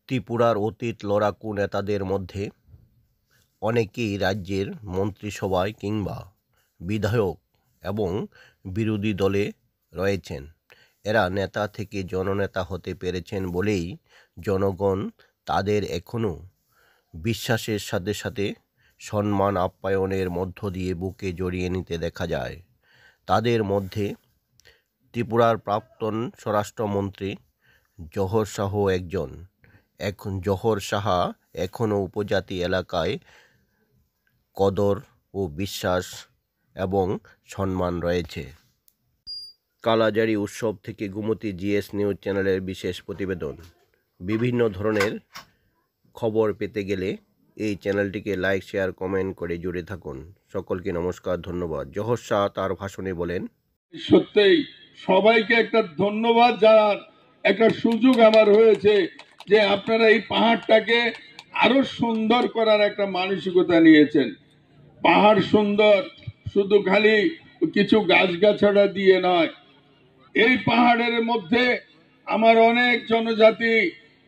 ত্রিপুরার অতীত লড়াকু নেতাদের মধ্যে অনেকেই রাজ্যের মন্ত্রিসভায় কিংবা বিধায়ক এবং বিরোধী দলে রয়েছেন। এরা নেতা থেকে জননেতা হতে পেরেছেন বলেই জনগণ তাদের এখনও বিশ্বাসের সাথে সাথে সম্মান আপ্যায়নের মধ্য দিয়ে বুকে জড়িয়ে নিতে দেখা যায়। তাদের মধ্যে ত্রিপুরার প্রাক্তন স্বরাষ্ট্রমন্ত্রী জহর শাহ একজন। জহর সাহা এখনও উপজাতি এলাকায় কদর ও বিশ্বাস এবং সম্মান রয়েছে। কালাজারি উৎসব থেকে গোমতী জিএস নিউজ চ্যানেলের বিশেষ প্রতিবেদন। বিভিন্ন ধরনের খবর পেতে গেলে এই চ্যানেলটিকে লাইক, শেয়ার, কমেন্ট করে জুড়ে থাকুন। সকলকে নমস্কার, ধন্যবাদ। জহর শাহ তার ভাষণে বলেন, সত্যিই সবাইকে একটা ধন্যবাদ জানার একটা সুযোগ আমার হয়েছে যে আপনারা এই পাহাড়টাকে আরো সুন্দর করার একটা মানসিকতা নিয়েছেন। পাহাড় সুন্দর শুধু খালি কিছু গাছগাছড়া দিয়ে নয়, এই পাহাড়ের মধ্যে আমার অনেক জনজাতি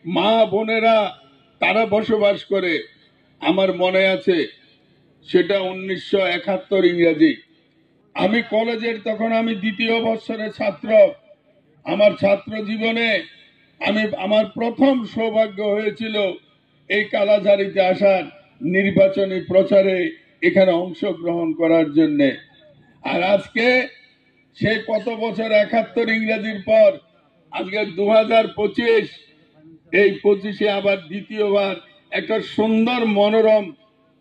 মা বোনেরা তারা বসবাস করে। আমার মনে আছে সেটা 1971 ইংরেজি। আমি কলেজের তখন আমি দ্বিতীয় বর্ষের ছাত্র। আমার ছাত্র জীবনে আমার প্রথম সৌভাগ্য হয়েছিল এই কালাজারিতে আসার, নির্বাচনী প্রচারে এখানে অংশগ্রহণ করার জন্য। আর আজকে সে কত বছর 71 ইংরেজির পর আজকে 2025, এই 25-এ আবার দ্বিতীয়বার একটা সুন্দর মনোরম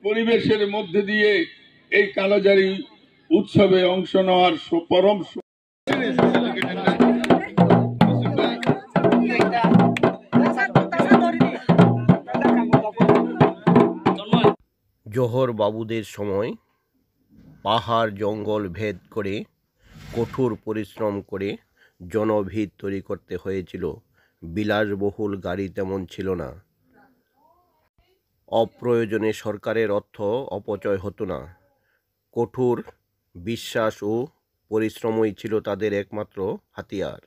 পরিবেশের মধ্যে দিয়ে এই কালাজারি উৎসবে অংশ নেওয়ার পরম জহর বাবুদের সময় পাহাড় জঙ্গল ভেদ করে কঠোর পরিশ্রম করে জনভিড় তৈরি করতে হয়েছিল। বিলাসবহুল গাড়ি তেমন ছিল না। অপ্রয়োজনে সরকারের অর্থ অপচয় হতো না। কঠোর বিশ্বাস ও পরিশ্রমই ছিল তাদের একমাত্র হাতিয়ার।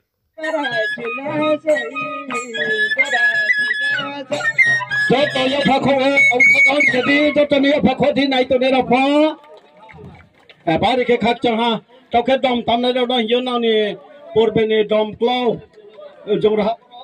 বাড়িকে খাচ্ছা হ্যাঁ তোকে দম টানে পড়বে নি দম ক্লো